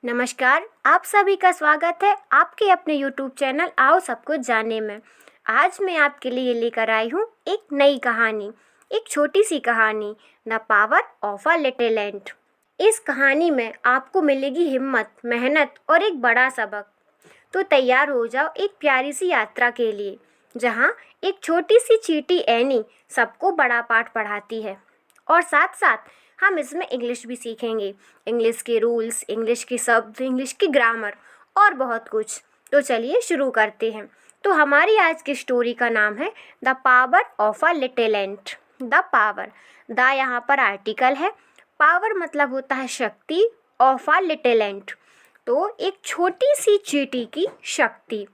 नमस्कार, आप सभी का स्वागत है आपके अपने YouTube चैनल आओ सब कुछ जानने में। आज मैं आपके लिए लेकर आई हूँ एक नई कहानी, एक छोटी सी कहानी, the power of a little ant. इस कहानी में आपको मिलेगी हिम्मत, मेहनत और एक बड़ा सबक। तो तैयार हो जाओ एक प्यारी सी यात्रा के लिए, जहाँ एक छोटी सी चींटी एनी सबको बड़ा पाठ पढ़ाती है। और साथ साथ हम इसमें इंग्लिश भी सीखेंगे, इंग्लिश के रूल्स, इंग्लिश के शब्द, इंग्लिश की ग्रामर और बहुत कुछ। तो चलिए शुरू करते हैं। तो हमारी आज की स्टोरी का नाम है the power of a little ant. The power, the यहाँ पर आर्टिकल है, पावर मतलब होता है शक्ति, ऑफ अ लिटिल एंट तो एक छोटी सी चींटी की शक्ति।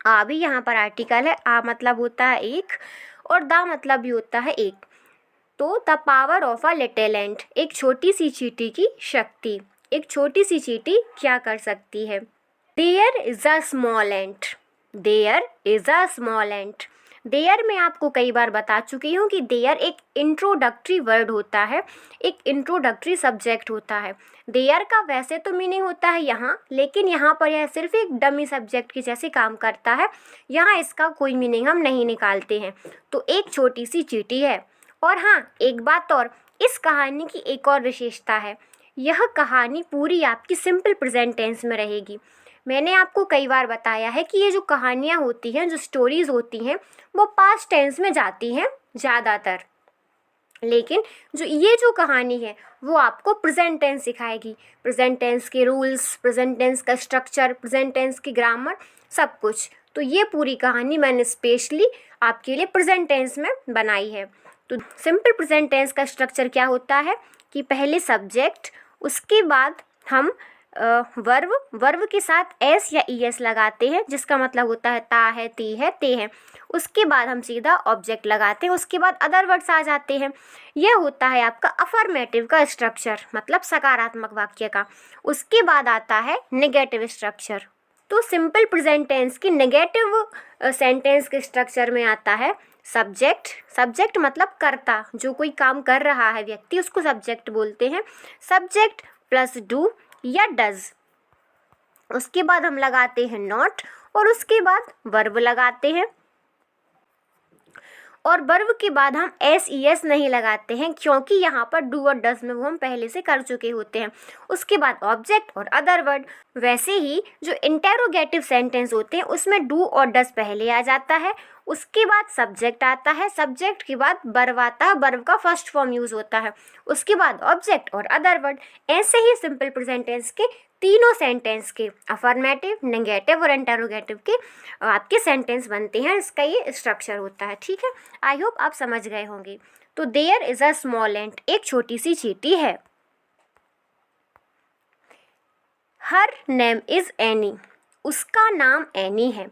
आ भी यहाँ पर आर्टिकल है, आ मतलब होता है एक और द मतलब भी होता है एक। तो the power of a little ant, एक छोटी सी चींटी की शक्ति। एक छोटी सी चींटी क्या कर सकती है? There is a small ant, there is a small ant. There मैं आपको कई बार बता चुकी हूँ कि देयर एक इंट्रोडक्टरी वर्ड होता है, एक इंट्रोडक्टरी सब्जेक्ट होता है। देयर का वैसे तो मीनिंग होता है यहाँ, लेकिन यहाँ पर यह सिर्फ एक डमी सब्जेक्ट की जैसे काम करता है। यहाँ इसका कोई मीनिंग हम नहीं निकालते हैं। तो एक छोटी सी चींटी है। और हाँ, एक बात और, इस कहानी की एक और विशेषता है, यह कहानी पूरी आपकी सिंपल प्रेजेंट टेंस में रहेगी। मैंने आपको कई बार बताया है कि ये जो कहानियाँ होती हैं, जो स्टोरीज़ होती हैं, वो पास्ट टेंस में जाती हैं ज़्यादातर, लेकिन ये जो कहानी है वो आपको प्रेजेंट टेंस सिखाएगी। प्रेजेंट टेंस के रूल्स, प्रेजेंट टेंस का स्ट्रक्चर, प्रेजेंट टेंस की ग्रामर, सब कुछ। तो ये पूरी कहानी मैंने स्पेशली आपके लिए प्रेजेंट टेंस में बनाई है। तो सिंपल प्रेजेंट टेंस का स्ट्रक्चर क्या होता है कि पहले सब्जेक्ट, उसके बाद हम वर्ब के साथ एस या ई एस लगाते हैं, जिसका मतलब होता है ता है, ती है, ते हैं। उसके बाद हम सीधा ऑब्जेक्ट लगाते हैं, उसके बाद अदर वर्ड्स आ जाते हैं। यह होता है आपका अफर्मेटिव का स्ट्रक्चर, मतलब सकारात्मक वाक्य का। उसके बाद आता है नेगेटिव स्ट्रक्चर। तो सिंपल प्रेजेंट टेंस की नेगेटिव सेंटेंस के स्ट्रक्चर में आता है सब्जेक्ट। सब्जेक्ट मतलब कर्ता, जो कोई काम कर रहा है व्यक्ति, उसको सब्जेक्ट बोलते हैं। सब्जेक्ट प्लस डू या डज। उसके बाद हम लगाते हैं नॉट और उसके बाद वर्ब लगाते हैं। और वर्ब के बाद हम एस ई एस नहीं लगाते हैं, क्योंकि यहाँ पर डू और डज में वो हम पहले से कर चुके होते हैं। उसके बाद ऑब्जेक्ट और अदर वर्ड। वैसे ही जो इंटेरोगेटिव सेंटेंस होते हैं उसमें डू और डज पहले आ जाता है, उसके बाद सब्जेक्ट आता है, सब्जेक्ट के बाद वर्ब आता है, वर्ब का फर्स्ट फॉर्म यूज होता है, उसके बाद ऑब्जेक्ट और अदर वर्ड। ऐसे ही सिंपल प्रेजेंट टेंस के तीनों सेंटेंस के, अफर्मेटिव, नेगेटिव और इंटेरोगेटिव के आपके सेंटेंस बनते हैं। इसका ये स्ट्रक्चर होता है। ठीक है, आई होप आप समझ गए होंगे। तो देयर इज अ स्मॉल एंट, एक छोटी सी चींटी है। हर नेम इज एनी, उसका नाम एनी है।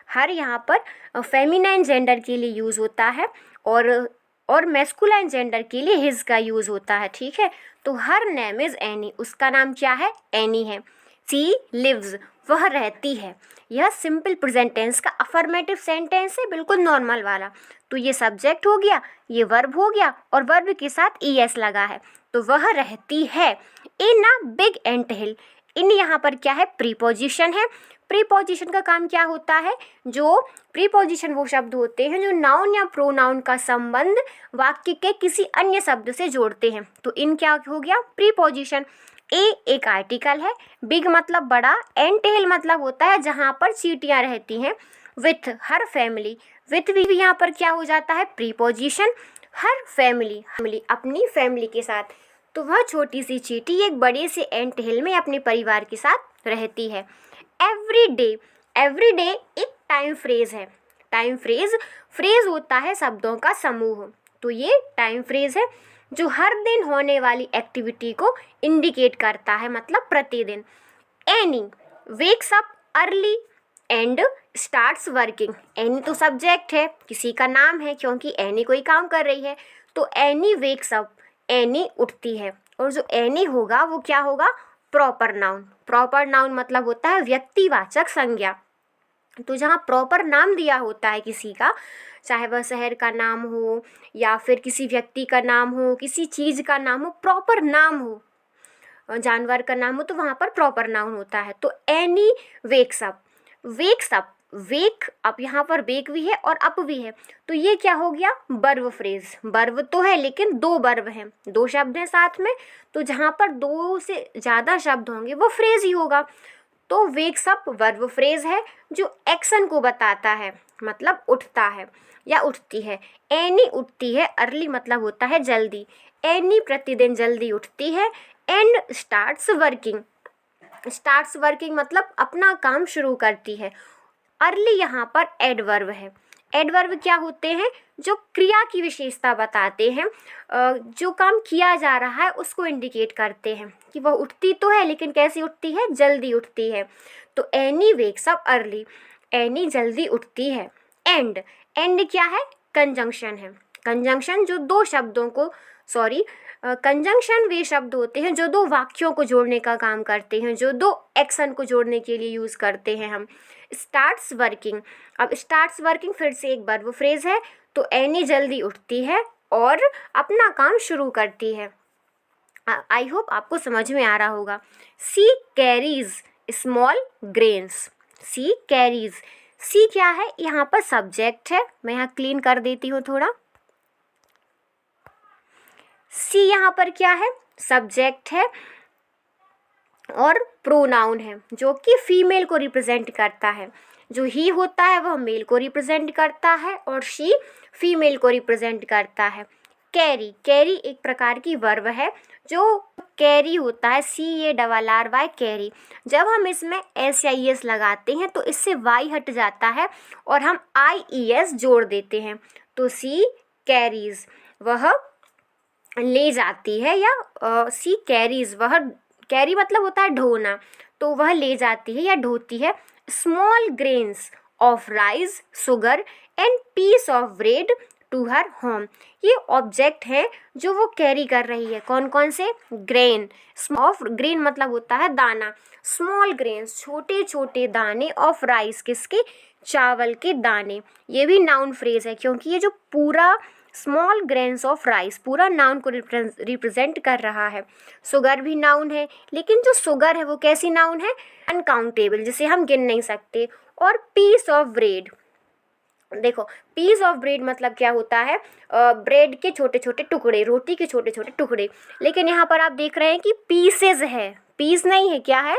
हर यहाँ पर फेमिनाइन जेंडर के लिए यूज होता है और मैस्कुलाइन जेंडर के लिए हिज का यूज होता है। ठीक है, तो हर नेम इज एनी, उसका नाम क्या है? एनी है। सी लिव्स, वह रहती है। यह सिंपल प्रेजेंट टेंस का अफर्मेटिव सेंटेंस है, बिल्कुल नॉर्मल वाला। तो ये सब्जेक्ट हो गया, ये वर्ब हो गया और वर्ब के साथ ई एस लगा है, तो वह रहती है इन अ बिग एंट हिल। इन यहाँ पर क्या है? प्रीपोजिशन है। प्रीपोजिशन का काम क्या होता है? जो प्रीपोजिशन वो शब्द होते हैं जो नाउन या प्रोनाउन का संबंध वाक्य के किसी अन्य शब्द से जोड़ते हैं। तो इन क्या हो गया? प्रीपोजिशन। ए एक आर्टिकल है, बिग मतलब बड़ा, एंट हिल मतलब होता है जहाँ पर चींटियाँ रहती हैं। विथ, हर फैमिली, विथ भी यहाँ पर क्या हो जाता है? प्रीपोजिशन। हर फैमिली अपनी फैमिली के साथ। तो वह छोटी सी चींटी एक बड़े से एंट हिल में अपने परिवार के साथ रहती है। एवरी डे, एवरी डे एक टाइम फ्रेज है। टाइम फ्रेज होता है शब्दों का समूह। तो ये टाइम फ्रेज है जो हर दिन होने वाली एक्टिविटी को इंडिकेट करता है, मतलब प्रतिदिन। Any wakes up early and starts working. Any तो सब्जेक्ट है, किसी का नाम है, क्योंकि एनी कोई काम कर रही है। तो एनी वेक्स अप, एनी उठती है। और जो एनी होगा वो क्या होगा? Proper noun. प्रॉपर नाउन मतलब होता है व्यक्तिवाचक संज्ञा। तो जहाँ प्रॉपर नाम दिया होता है किसी का, चाहे वह शहर का नाम हो या फिर किसी व्यक्ति का नाम हो, किसी चीज़ का नाम हो, प्रॉपर नाम हो, जानवर का नाम हो तो वहाँ पर प्रॉपर नाउन होता है। तो any wakes up, wakes up, wake up, यहाँ पर वेक भी है और अप भी है, तो ये क्या हो गया, वर्ब फ्रेज। वर्ब तो है लेकिन दो वर्ब हैं, दो शब्द हैं साथ में, तो जहाँ पर दो से ज़्यादा शब्द होंगे वो फ्रेज ही होगा। तो वेक्स अप वर्ब फ्रेज है जो एक्शन को बताता है, मतलब उठता है या उठती है। एनी उठती है, अर्ली मतलब होता है जल्दी, एनी प्रतिदिन जल्दी उठती है। And starts working, starts working मतलब अपना काम शुरू करती है। अर्ली यहाँ पर एडवर्ब है। एडवर्ब क्या होते हैं, जो क्रिया की विशेषता बताते हैं, जो काम किया जा रहा है उसको इंडिकेट करते हैं कि वह उठती तो है लेकिन कैसी उठती है, जल्दी उठती है। तो any wakes up early, any जल्दी उठती है। एंड, एंड क्या है, कंजंक्शन है। कंजंक्शन जो दो शब्दों को, कंजंक्शन वे शब्द होते हैं जो दो वाक्यों को जोड़ने का काम करते हैं, जो दो एक्शन को जोड़ने के लिए यूज़ करते हैं हम। स्टार्ट्स वर्किंग, अब स्टार्ट्स वर्किंग फिर से एक वर्ब फ्रेज है, तो एनी जल्दी उठती है और अपना काम शुरू करती है। आई होप आपको समझ में आ रहा होगा। सी कैरीज स्मॉल ग्रेन्स, सी कैरीज, सी क्या है, यहाँ पर सब्जेक्ट है, मैं यहाँ क्लीन कर देती हूँ थोड़ा। सी यहाँ पर क्या है, सब्जेक्ट है और प्रोनाउन है जो कि फीमेल को रिप्रेजेंट करता है। जो ही होता है वह मेल को रिप्रेजेंट करता है और शी फीमेल को रिप्रेजेंट करता है। कैरी, कैरी एक प्रकार की वर्ब है जो कैरी होता है, CARRY कैरी। जब हम इसमें SIS लगाते हैं तो इससे वाई हट जाता है और हम IES जोड़ देते हैं, तो सी कैरीज वह ले जाती है, या सी कैरीज वह, कैरी मतलब होता है ढोना, तो वह ले जाती है या ढोती है small grains of rice sugar and piece of bread to her home. ये ऑब्जेक्ट है जो वो कैरी कर रही है, कौन कौन से, ग्रेन ऑफ, ग्रेन मतलब होता है दाना, स्मॉल ग्रेन्स छोटे छोटे दाने, ऑफ राइस किसके, चावल के दाने। ये भी नाउन फ्रेज है क्योंकि ये जो पूरा स्मॉल ग्रेन्स ऑफ राइस पूरा नाउन को रिप्रेजेंट कर रहा है। शुगर भी नाउन है लेकिन जो शुगर है वो कैसी नाउन है, अनकाउंटेबल, जिसे हम गिन नहीं सकते। और पीस ऑफ ब्रेड, देखो पीस ऑफ ब्रेड मतलब क्या होता है, ब्रेड के छोटे छोटे टुकड़े, रोटी के छोटे छोटे टुकड़े, लेकिन यहाँ पर आप देख रहे हैं कि पीसेज है, पीस नहीं है, क्या है,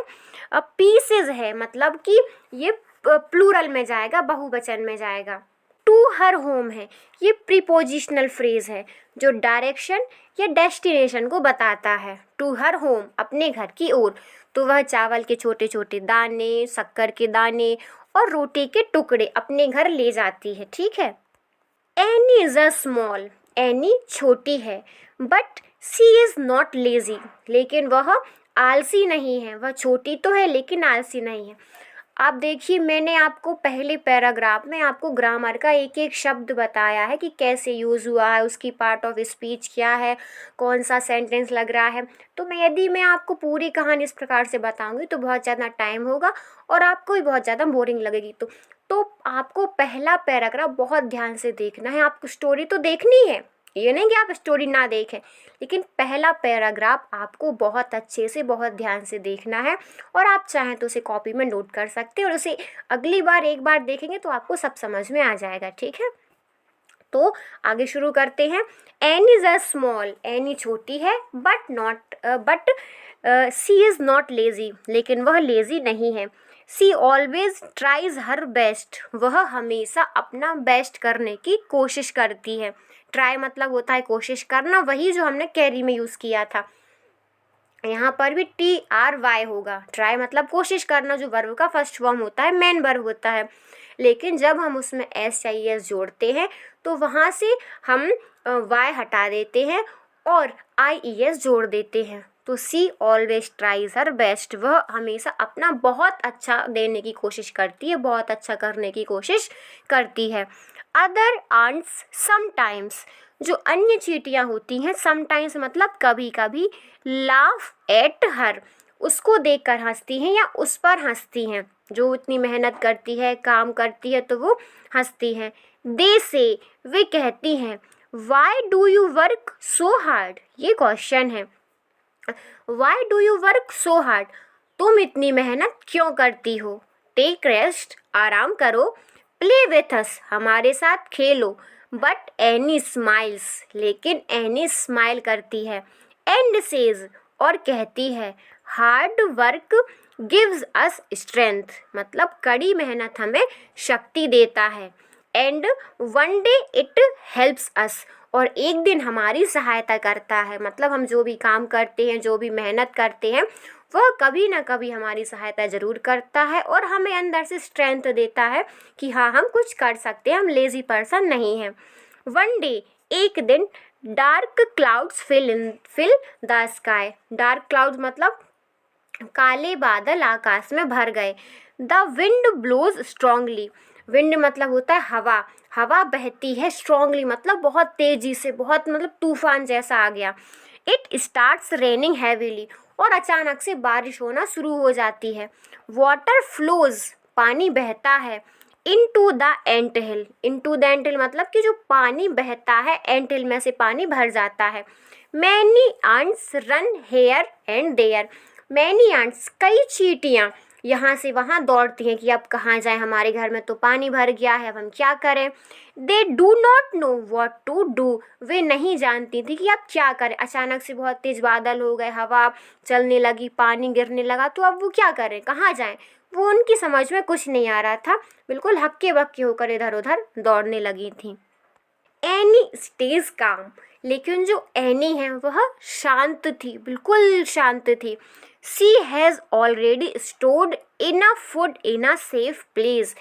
पीसेज है, मतलब कि ये प्लूरल में जाएगा, बहुवचन में जाएगा। टू हर होम है, ये प्रीपोजिशनल फ्रेज है जो डायरेक्शन या डेस्टिनेशन को बताता है। टू हर होम अपने घर की ओर, तो वह चावल के छोटे छोटे दाने, शक्कर के दाने और रोटी के टुकड़े अपने घर ले जाती है, ठीक है। Annie is a small, Annie छोटी है, but she is not lazy, लेकिन वह आलसी नहीं है, वह छोटी तो है लेकिन आलसी नहीं है। आप देखिए मैंने आपको पहले पैराग्राफ में आपको ग्रामर का एक एक शब्द बताया है कि कैसे यूज़ हुआ है, उसकी पार्ट ऑफ स्पीच क्या है, कौन सा सेंटेंस लग रहा है। तो यदि मैं आपको पूरी कहानी इस प्रकार से बताऊंगी तो बहुत ज़्यादा टाइम होगा और आपको भी बहुत ज़्यादा बोरिंग लगेगी। तो आपको पहला पैराग्राफ बहुत ध्यान से देखना है, आपको स्टोरी तो देखनी है, ये नहीं कि आप स्टोरी ना देखें, लेकिन पहला पैराग्राफ आपको बहुत अच्छे से बहुत ध्यान से देखना है और आप चाहें तो उसे कॉपी में नोट कर सकते हैं और उसे अगली बार एक बार देखेंगे तो आपको सब समझ में आ जाएगा, ठीक है। तो आगे शुरू करते हैं। Annie is a small, Annie छोटी है, but she is not lazy, लेकिन वह लेज़ी नहीं है। She always tries her best, वह हमेशा अपना बेस्ट करने की कोशिश करती है। ट्राई मतलब होता है कोशिश करना, वही जो हमने कैरी में यूज़ किया था, यहाँ पर भी TRY होगा। ट्राई मतलब कोशिश करना, जो वर्ब का फर्स्ट फॉर्म होता है, मेन वर्ब होता है, लेकिन जब हम उसमें SIS जोड़ते हैं तो वहाँ से हम Y हटा देते हैं और IES जोड़ देते हैं। तो सी ऑलवेज ट्राइज हर बेस्ट, वह हमेशा अपना बहुत अच्छा देने की कोशिश करती है, बहुत अच्छा करने की कोशिश करती है। अदर आंट्स समटाइम्स, जो अन्य चींटियाँ होती हैं, समटाइम्स मतलब कभी कभी, लाफ एट हर, उसको देखकर हंसती हैं या उस पर हंसती हैं, जो इतनी मेहनत करती है, काम करती है तो वो हंसती हैं। दे से, वे कहती हैं, why do you work so hard, ये क्वेश्चन है। Why do you work so hard, तुम इतनी मेहनत क्यों करती हो। टेक रेस्ट, आराम करो। प्ले विथ अस, हमारे साथ खेलो। बट एनी स्माइल्स, लेकिन एनी स्माइल करती है। एंड सेज, और कहती है, hard work gives us strength, मतलब कड़ी मेहनत हमें शक्ति देता है। And one day it helps us, और एक दिन हमारी सहायता करता है, मतलब हम जो भी काम करते हैं, जो भी मेहनत करते हैं, वह कभी ना कभी हमारी सहायता ज़रूर करता है और हमें अंदर से स्ट्रेंथ देता है कि हाँ, हम कुछ कर सकते हैं, हम लेज़ी पर्सन नहीं हैं। वन डे, एक दिन, dark clouds fill the sky, dark clouds मतलब काले बादल आकाश में भर गए। The wind blows strongly, wind मतलब होता है हवा, हवा बहती है। स्ट्रांगली मतलब बहुत तेजी से, बहुत मतलब तूफान जैसा आ गया। इट स्टार्ट्स रेनिंग हैवीली, और अचानक से बारिश होना शुरू हो जाती है। वाटर फ्लोज, पानी बहता है। Into the ant hill, into the ant hill मतलब कि जो पानी बहता है, एंट हिल में से पानी भर जाता है। Many ants run here and there, many ants कई चींटियाँ यहाँ से वहाँ दौड़ती हैं कि अब कहाँ जाएं, हमारे घर में तो पानी भर गया है, अब हम क्या करें। They do not know what to do, वे नहीं जानती थी कि अब क्या करें। अचानक से बहुत तेज बादल हो गए, हवा चलने लगी, पानी गिरने लगा, तो अब वो क्या करें, कहाँ जाएं, वो उनकी समझ में कुछ नहीं आ रहा था। बिल्कुल हक्के बक्के होकर इधर उधर दौड़ने लगी थी। एनी स्टेज काम, लेकिन जो एनी है वह शांत थी, बिल्कुल शांत थी। She has already stored enough food in a safe place,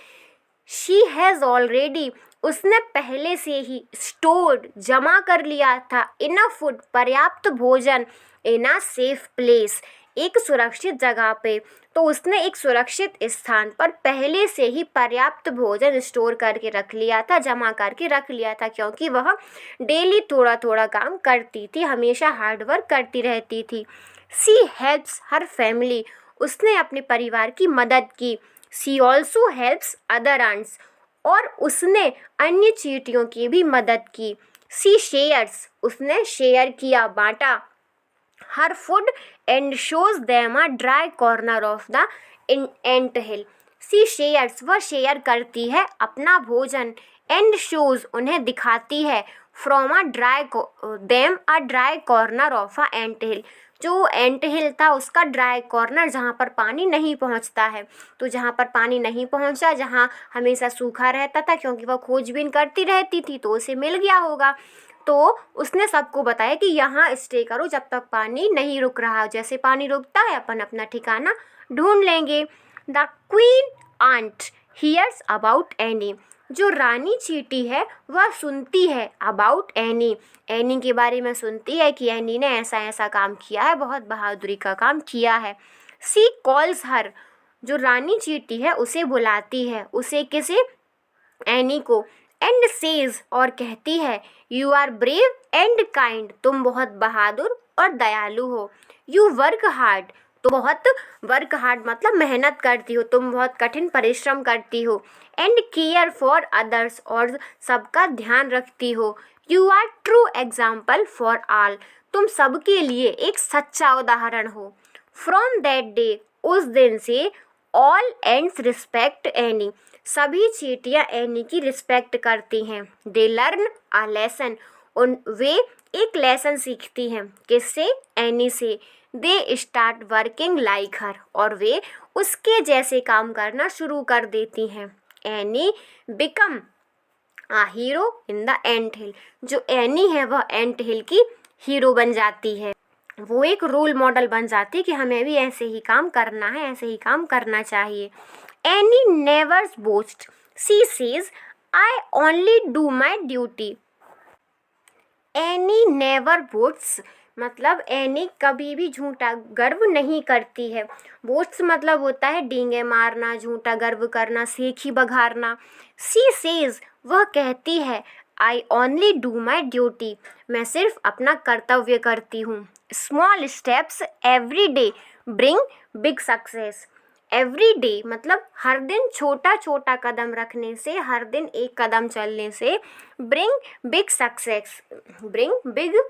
she has already, उसने पहले से ही, स्टोर्ड जमा कर लिया था, इनफ फूड पर्याप्त भोजन, इन अ सेफ प्लेस एक सुरक्षित जगह पे। तो उसने एक सुरक्षित स्थान पर पहले से ही पर्याप्त भोजन स्टोर करके रख लिया था, जमा करके रख लिया था, क्योंकि वह डेली थोड़ा थोड़ा काम करती थी, हमेशा हार्ड वर्क करती रहती थी। सी हेल्प्स हर फैमिली, उसने अपने परिवार की मदद की। सी ऑल्सो हेल्प्स अदर आंट्स, और उसने अन्य चींटियों की भी मदद की। सी शेयर्स, उसने शेयर किया, बांटा। Her food and shows them a dry corner of the ant hill, she shares, वह शेयर करती है अपना भोजन। एंड शोज, उन्हें दिखाती है। From a dry corner of a ant hill, जो एंट हिल था उसका ड्राई कॉर्नर, जहाँ पर पानी नहीं पहुँचता है। तो जहाँ पर पानी नहीं पहुँचा, जहाँ हमेशा सूखा रहता था, क्योंकि वह खोजबीन करती रहती थी, तो उसे मिल गया होगा। तो उसने सबको बताया कि यहाँ स्टे करो जब तक पानी नहीं रुक रहा, जैसे पानी रुकता है अपन अपना ठिकाना ढूंढ लेंगे। The queen ant hears about Annie, जो रानी चींटी है वह सुनती है अबाउट एनी, एनी के बारे में सुनती है कि एनी ने ऐसा ऐसा काम किया है, बहुत बहादुरी का काम किया है। सी कॉल्स हर, जो रानी चींटी है उसे बुलाती है, उसे किसे, एनी को। एंड सेज, और कहती है, you are brave and kind, तुम बहुत बहादुर और दयालु हो। यू वर्क हार्ड, तो बहुत वर्क हार्ड मतलब मेहनत करती हो, तुम बहुत कठिन परिश्रम करती हो। एंड केयर फॉर अदर्स, और सबका ध्यान रखती हो। You are true example for all, तुम सबके लिए एक सच्चा उदाहरण हो। फ्रॉम दैट डे, उस दिन से, ऑल एंड्स रिस्पेक्ट एनी, सभी चींटियाँ एनी की रिस्पेक्ट करती हैं। दे लर्न अ लेसन, वे एक लेसन सीखती हैं, किससे, एनी से। दे स्टार्ट वर्किंग लाइक हर, और वे उसके जैसे काम करना शुरू कर देती हैं। Annie become a hero in the ant hill, जो एनी है वह एंट हिल की हीरो बन जाती है, वो एक रोल मॉडल बन जाती है कि हमें भी ऐसे ही काम करना है, ऐसे ही काम करना चाहिए। Any नेवर्स boast, she says, I only do my duty. Any never boats मतलब एनी कभी भी झूठा गर्व नहीं करती है। बोट्स मतलब होता है डींगे मारना, झूठा गर्व करना, सेखी बघारना। सी सेज, वह कहती है, I only do my duty, मैं सिर्फ अपना कर्तव्य करती हूँ। Small steps every day bring big success, every day मतलब हर दिन छोटा छोटा कदम रखने से, हर दिन एक कदम चलने से ब्रिंग बिग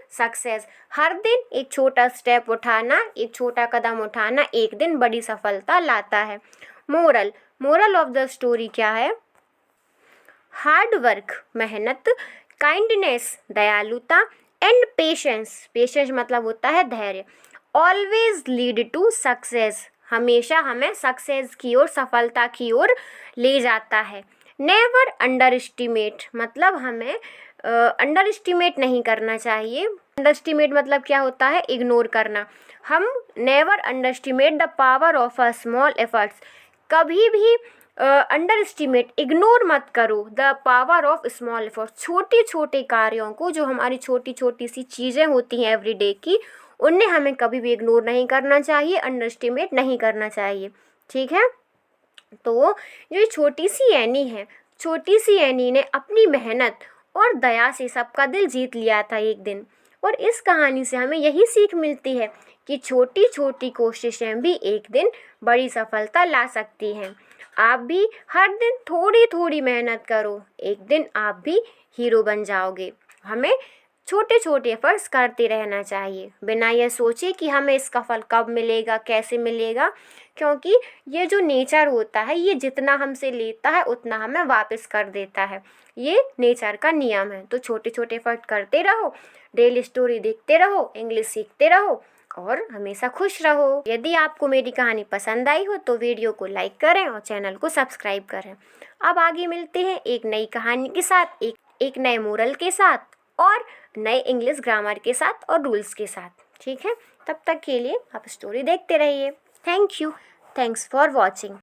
सक्सेस। हर दिन एक छोटा स्टेप उठाना, एक छोटा कदम उठाना एक दिन बड़ी सफलता लाता है। मोरल ऑफ द स्टोरी क्या है? हार्ड वर्क मेहनत, काइंडनेस दयालुता, एंड पेशेंस मतलब होता है धैर्य, ऑलवेज लीड टू सक्सेस हमेशा हमें सक्सेस की ओर, सफलता की ओर ले जाता है। नेवर अंडर एस्टिमेट मतलब हमें अंडर एस्टिमेट नहीं करना चाहिए। अंडर एस्टिमेट मतलब क्या होता है? इग्नोर करना। हम never under estimate the power of a small efforts, कभी भी अंडर एस्टिमेट इग्नोर मत करो the power of small effort, छोटे छोटे कार्यों को, जो हमारी छोटी छोटी सी चीज़ें होती हैं एवरीडे की, उन्हें हमें कभी भी इग्नोर नहीं करना चाहिए, अंडर एस्टिमेट नहीं करना चाहिए। ठीक है, तो जो छोटी सी एनी है, छोटी सी एनी ने अपनी मेहनत और दया से सबका दिल जीत लिया था एक दिन। और इस कहानी से हमें यही सीख मिलती है कि छोटी छोटी कोशिशें भी एक दिन बड़ी सफलता ला सकती हैं। आप भी हर दिन थोड़ी थोड़ी मेहनत करो, एक दिन आप भी हीरो बन जाओगे। हमें छोटे छोटे एफर्ट्स करते रहना चाहिए, बिना ये सोचे कि हमें इसका फल कब मिलेगा, कैसे मिलेगा, क्योंकि ये जो नेचर होता है, ये जितना हमसे लेता है उतना हमें वापस कर देता है। ये नेचर का नियम है। तो छोटे छोटे एफर्ट करते रहो, डेली स्टोरी देखते रहो, इंग्लिश सीखते रहो और हमेशा खुश रहो। यदि आपको मेरी कहानी पसंद आई हो तो वीडियो को लाइक करें और चैनल को सब्सक्राइब करें। अब आगे मिलते हैं एक नई कहानी के साथ, एक नए मोरल के साथ और नए इंग्लिश ग्रामर के साथ और रूल्स के साथ। ठीक है, तब तक के लिए आप स्टोरी देखते रहिए। Thank you, thanks for watching.